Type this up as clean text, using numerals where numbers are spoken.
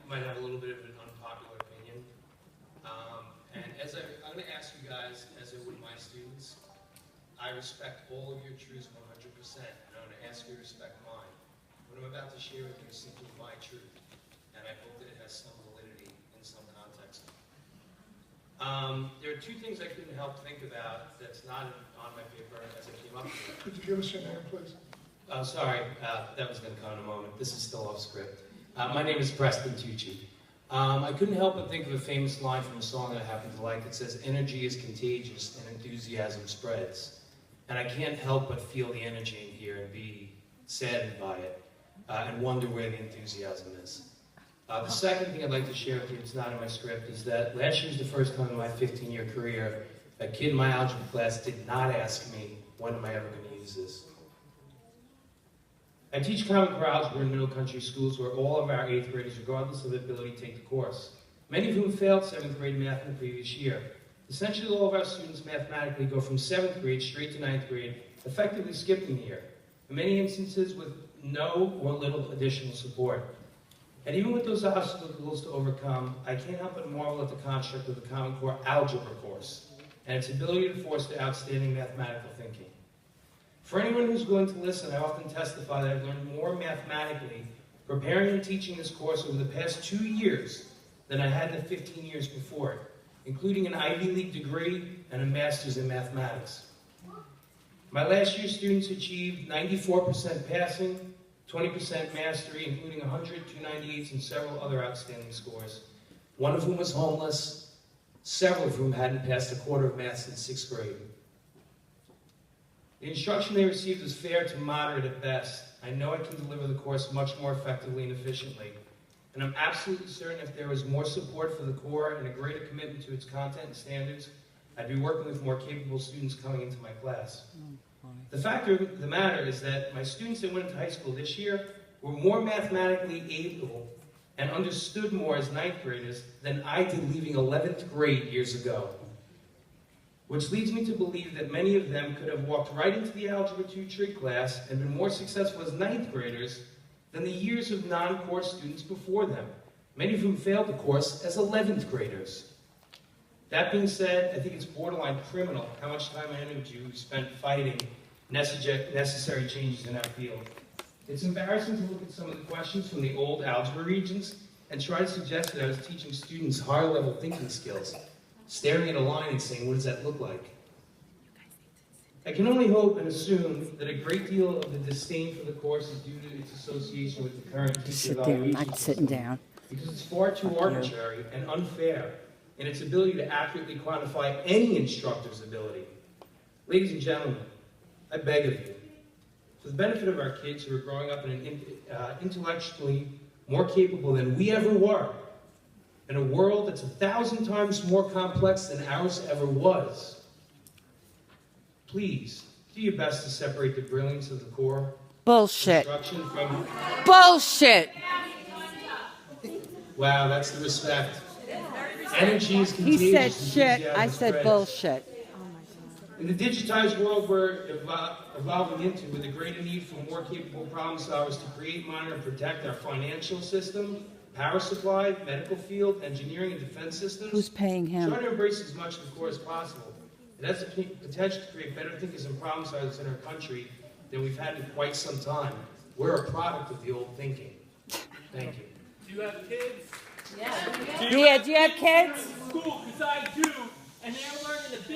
might have a little bit of an unpopular opinion. And I'm going to ask you guys, as I would my students, I respect all of your truths 100%, and I'm going to ask you to respect mine. What I'm about to share with you is simply my truth, and I hope that it has some validity in some context. There are two things I couldn't help think about that's not on my paper as I came up with it. Could you give us your name, please? Sorry, that was going to come in a moment. This is still off script. My name is Preston Tucci. I couldn't help but think of a famous line from a song that I happen to like that says, "Energy is contagious and enthusiasm spreads." And I can't help but feel the energy in here and be saddened by it and wonder where the enthusiasm is. The second thing I'd like to share with you, it's not in my script, is that last year was the first time in my 15-year career a kid in my algebra class did not ask me, when am I ever going to use this? I teach Common Core algebra in middle country schools where all of our 8th graders, regardless of their ability, take the course. Many of whom failed 7th grade math in the previous year. Essentially, all of our students mathematically go from 7th grade straight to 9th grade, effectively skipping the year, in many instances with no or little additional support. And even with those obstacles to overcome, I can't help but marvel at the construct of the Common Core algebra course and its ability to foster outstanding mathematical thinking. For anyone who's willing to listen, I often testify that I've learned more mathematically preparing and teaching this course over the past 2 years than I had in the 15 years before it, including an Ivy League degree and a master's in mathematics. My last year's students achieved 94% passing, 20% mastery, including 100 298s and several other outstanding scores, one of whom was homeless, several of whom hadn't passed a quarter of math since 6th grade. The instruction they received was fair to moderate at best. I know I can deliver the course much more effectively and efficiently. And I'm absolutely certain if there was more support for the core and a greater commitment to its content and standards, I'd be working with more capable students coming into my class. The fact of the matter is that my students that went into high school this year were more mathematically able and understood more as 9th graders than I did leaving 11th grade years ago. Which leads me to believe that many of them could have walked right into the Algebra 2 trig class and been more successful as 9th graders than the years of non-core students before them, many of whom failed the course as 11th graders. That being said, I think it's borderline criminal how much time and energy we spent fighting necessary changes in our field. It's embarrassing to look at some of the questions from the old algebra regions and try to suggest that I was teaching students higher-level thinking skills, staring at a line and saying, what does that look like? I can only hope and assume that a great deal of the disdain for the course is due to its association with the current teacher evaluation sitting down. because it's far too arbitrary and unfair in its ability to accurately quantify any instructor's ability. Ladies and gentlemen, I beg of you, for the benefit of our kids who are growing up in an intellectually more capable than we ever were, in a world that's 1,000 times more complex than ours ever was, please do your best to separate the brilliance of the core Bullshit. instruction from... Bullshit. Wow, that's the respect. Energy is He contagious. said shit. I enthusiasm said spreads. bullshit. In the digitized world we're evolving into, with a greater need for more capable problem solvers to create, monitor, and protect our financial system, power supply, medical field, engineering, and defense systems. Who's paying him? Try to embrace as much of the core as possible. It has the potential to create better thinkers and problem solvers in our country than we've had in quite some time. We're a product of the old thinking. Thank you. Do you have kids? Yeah, do you have kids? School, because I do, and they're learning